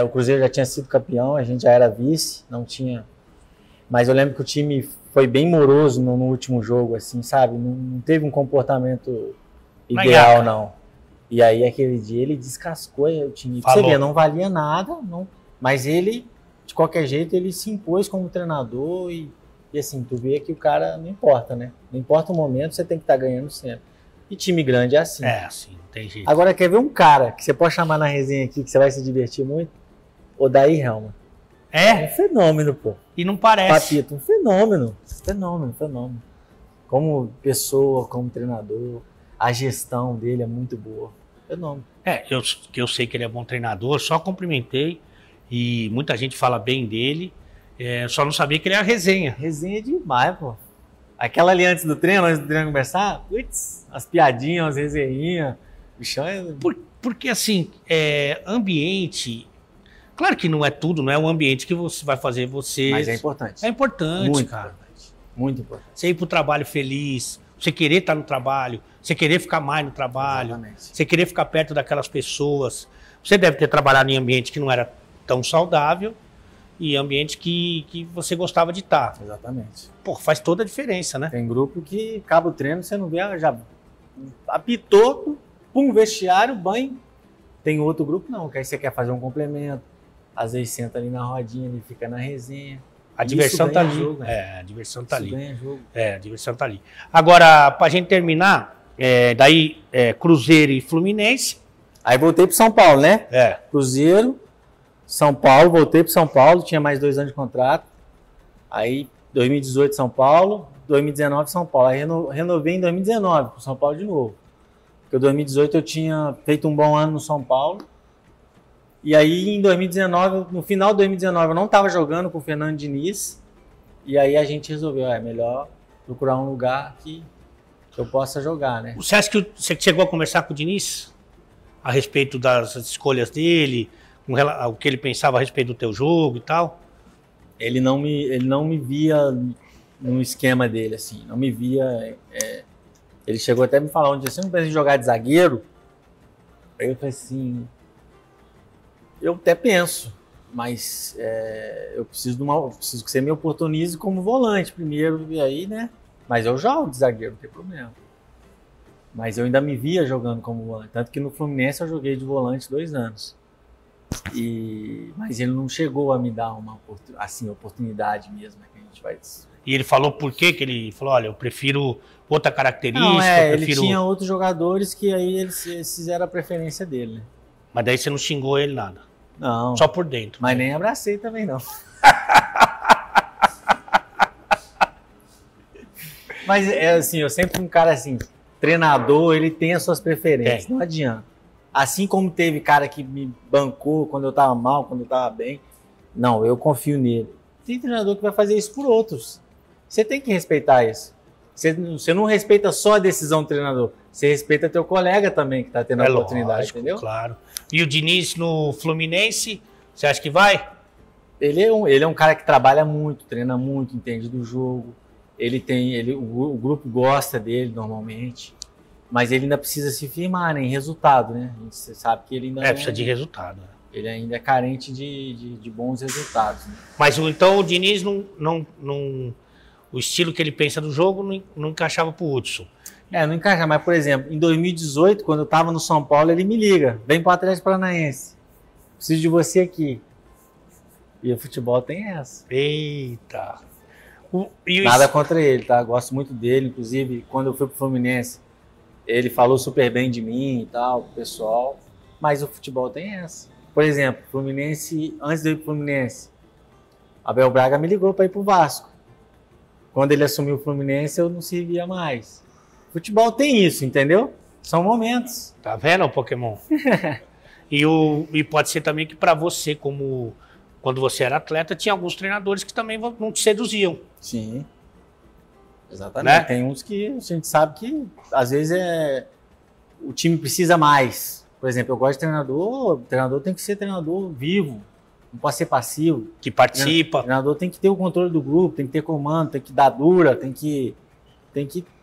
O Cruzeiro já tinha sido campeão, a gente já era vice, não tinha... Mas eu lembro que o time foi bem moroso no último jogo, assim, sabe? Não teve um comportamento ideal, não. E aí, aquele dia, ele descascou o time. Você vê, não valia nada, não, mas ele, de qualquer jeito, ele se impôs como treinador e assim, tu vê que o cara não importa, né? Não importa o momento, você tem que estar ganhando sempre. E time grande é assim. É assim, não tem jeito. Agora, quer ver um cara que você pode chamar na resenha aqui, que você vai se divertir muito? Odair Helma. É um fenômeno, pô. E não parece. Papito, um fenômeno. Fenômeno. Como pessoa, como treinador, a gestão dele é muito boa. Fenômeno. Eu sei que ele é bom treinador, só cumprimentei. E muita gente fala bem dele. Só não sabia que ele era resenha. Resenha demais, pô. Aquela ali antes do treino começar, putz, as piadinhas, as resenhinhas. Bichão Porque assim, ambiente... Claro que não é tudo, não é o ambiente que você vai fazer você... Mas é importante. É importante, muito, cara. Muito importante. Você ir pro trabalho feliz, você querer estar no trabalho, você querer ficar mais no trabalho, exatamente, você querer ficar perto daquelas pessoas. Você deve ter trabalhado em ambiente que não era tão saudável e ambiente que você gostava de estar. Exatamente. Pô, faz toda a diferença, né? Tem grupo que acaba o treino, você não vê, já apitou, pum, vestiário, banho. Tem outro grupo não, que aí você quer fazer um complemento. Às vezes senta ali na rodinha, ele fica na resenha. A diversão tá ali. Jogo, a diversão tá ali. Ganha jogo. A diversão tá ali. Agora, pra gente terminar, daí Cruzeiro e Fluminense. Aí voltei pro São Paulo, né? Cruzeiro, São Paulo, voltei pro São Paulo, tinha mais 2 anos de contrato. Aí 2018 São Paulo, 2019 São Paulo. Aí renovei em 2019 pro São Paulo de novo. Porque em 2018 eu tinha feito um bom ano no São Paulo. E aí em 2019, no final de 2019, eu não estava jogando com o Fernando Diniz. E aí a gente resolveu, melhor procurar um lugar que eu possa jogar, né? Você acha que você chegou a conversar com o Diniz a respeito das escolhas dele, o que ele pensava a respeito do teu jogo e tal? Ele não me via no esquema dele, assim, não me via... ele chegou até a me falar, você não pensa em jogar de zagueiro? Aí eu falei assim, eu até penso, mas eu preciso que você me oportunize como volante primeiro, e aí, né? Mas eu jogo de zagueiro, não tem problema. Mas eu ainda me via jogando como volante, tanto que no Fluminense eu joguei de volante 2 anos. Mas ele não chegou a me dar uma oportunidade mesmo, que a gente vai... E ele falou por quê? Que ele falou, olha, eu prefiro outra característica. Não, eu prefiro... ele tinha outros jogadores que aí eles fizeram a preferência dele, né? Mas daí você não xingou ele nada? Não. Só por dentro. Mas nem abracei também, não. Mas assim, eu sempre fui um cara assim, treinador, ele tem as suas preferências, não adianta. Assim como teve cara que me bancou quando eu tava mal, quando eu tava bem, não, eu confio nele. Tem treinador que vai fazer isso por outros. Você tem que respeitar isso. Você não respeita só a decisão do treinador, você respeita teu colega também que tá tendo a oportunidade, lógico, entendeu? Claro. E o Diniz no Fluminense, você acha que vai? Ele é um cara que trabalha muito, treina muito, entende do jogo. O grupo gosta dele normalmente, mas ele ainda precisa se firmar, né, em resultado, né? A gente sabe que ele ainda precisa de resultado. Né? Ele ainda é carente de bons resultados. Né? Mas então o Diniz o estilo que ele pensa do jogo não encaixava pro Hudson. Não encaixa, mas por exemplo, em 2018, quando eu tava no São Paulo, ele me liga, vem pro Atlético Paranaense, preciso de você aqui. E o futebol tem essa. Eita! Nada contra ele, tá? Gosto muito dele, inclusive quando eu fui pro Fluminense, ele falou super bem de mim e tal, pro pessoal, mas o futebol tem essa. Por exemplo, Fluminense, antes de eu ir pro Fluminense, Abel Braga me ligou para ir pro Vasco. Quando ele assumiu o Fluminense, eu não servia mais. Futebol tem isso, entendeu? São momentos. Tá vendo o Pokémon? E pode ser também que para você, como quando você era atleta, tinha alguns treinadores que também não te seduziam. Sim. Exatamente. Né? Tem uns que a gente sabe que às vezes o time precisa mais. Por exemplo, eu gosto de treinador. O treinador tem que ser treinador vivo. Não pode ser passivo. Que participa. O treinador tem que ter o controle do grupo, tem que ter comando, tem que dar dura, tem que...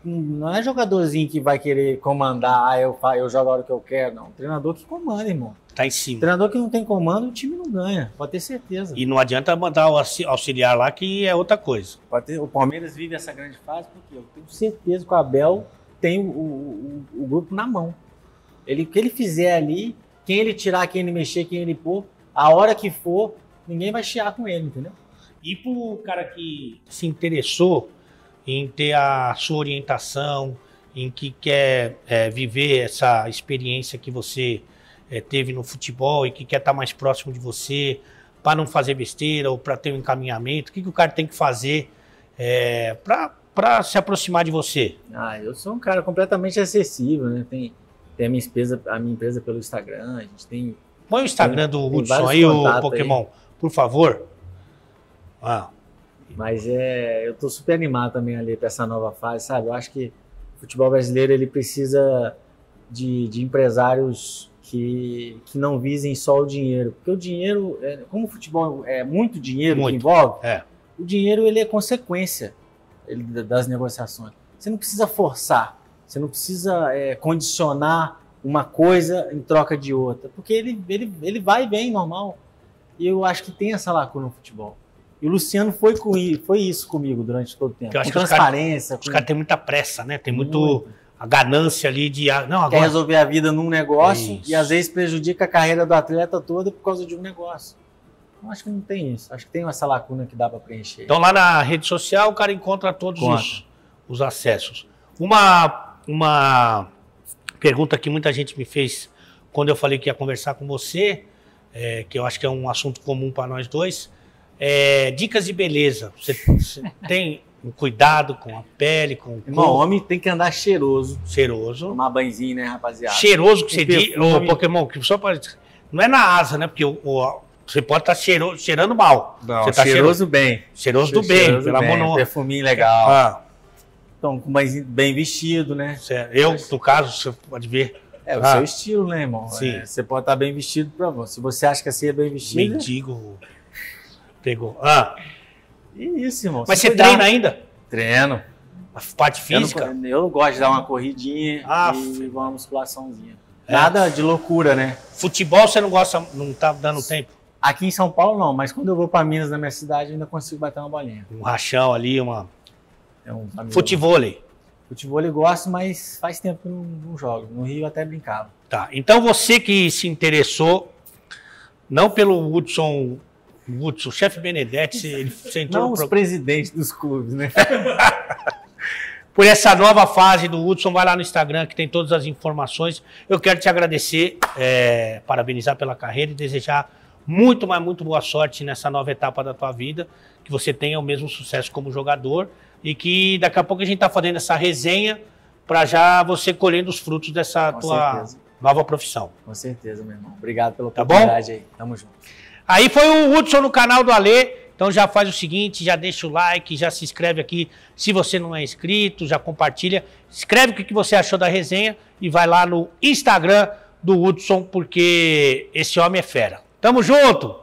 Não é jogadorzinho que vai querer comandar, eu jogo a hora que eu quero, não. Treinador que comanda, irmão. Tá em cima. Treinador que não tem comando, o time não ganha, pode ter certeza. E não adianta mandar o auxiliar lá, que é outra coisa. O Palmeiras vive essa grande fase porque eu tenho certeza que o Abel tem o grupo na mão. O que ele fizer ali, quem ele tirar, quem ele mexer, quem ele pôr, a hora que for, ninguém vai chiar com ele, entendeu? E pro cara que se interessou em ter a sua orientação, em que quer viver essa experiência que você teve no futebol e que quer estar mais próximo de você, para não fazer besteira ou para ter um encaminhamento, o que o cara tem que fazer para se aproximar de você? Eu sou um cara completamente acessível, né? Tem a minha empresa pelo Instagram, a gente tem... Põe o Instagram do Hudson aí, o Pokémon, aí. Por favor. Mas eu tô super animado também ali para essa nova fase, sabe? Eu acho que o futebol brasileiro ele precisa de empresários que não visem só o dinheiro. Porque o dinheiro, como o futebol é muito dinheiro que envolve, o dinheiro ele é consequência das negociações. Você não precisa forçar, você não precisa condicionar uma coisa em troca de outra, porque ele vai e vem normal. E eu acho que tem essa lacuna no futebol. E o Luciano foi isso comigo durante todo o tempo. Eu acho com transparência. Os caras têm muita pressa, né? Tem muito a ganância ali de... Não, agora... Quer resolver a vida num negócio e às vezes prejudica a carreira do atleta toda por causa de um negócio. Eu acho que não tem isso. Acho que tem essa lacuna que dá para preencher. Então lá na rede social o cara encontra todos os acessos. Uma pergunta que muita gente me fez quando eu falei que ia conversar com você, que eu acho que é um assunto comum para nós dois, dicas de beleza. Você tem um cuidado com a pele, com o corpo? Irmão, homem tem que andar cheiroso. Cheiroso. Tomar banhozinho, né, rapaziada? Cheiroso que você diz, o Pokémon, que só pode... Não é na asa, né? Porque você pode estar cheirando mal. Não, você tá cheiroso bem. Cheiroso do bem, pelo amor de Deus. Perfuminho legal. estão bem vestido, né? Certo. Eu, no caso, você pode ver. É o seu estilo, né, irmão? Sim. Você pode estar bem vestido para você. Se você acha que assim é bem vestido... Mendigo. Pegou. Isso, irmão. Mas você treina ainda? Treino. A parte física? Eu não gosto de dar uma corridinha e uma musculaçãozinha. Nada de loucura, né? Futebol você não gosta, não tá dando tempo? Aqui em São Paulo não, mas quando eu vou para Minas, na minha cidade, eu ainda consigo bater uma bolinha. Um rachão ali, uma... Um Futevôlei. Futevôlei eu gosto, mas faz tempo que eu não jogo. No Rio eu até brincava. Tá, então você que se interessou, não pelo Hudson, o chefe Benedetti, ele sentou não os presidentes dos clubes, né? Por essa nova fase do Hudson, vai lá no Instagram que tem todas as informações. Eu quero te agradecer, parabenizar pela carreira e desejar muito, mas muito boa sorte nessa nova etapa da tua vida, que você tenha o mesmo sucesso como jogador e que daqui a pouco a gente tá fazendo essa resenha para já você colhendo os frutos dessa tua nova profissão. Com certeza, meu irmão. Obrigado pela oportunidade aí. Tamo junto. Aí foi o Hudson no canal do Alê. Então já faz o seguinte, já deixa o like, já se inscreve aqui. Se você não é inscrito, já compartilha. Escreve o que você achou da resenha e vai lá no Instagram do Hudson, porque esse homem é fera. Tamo junto!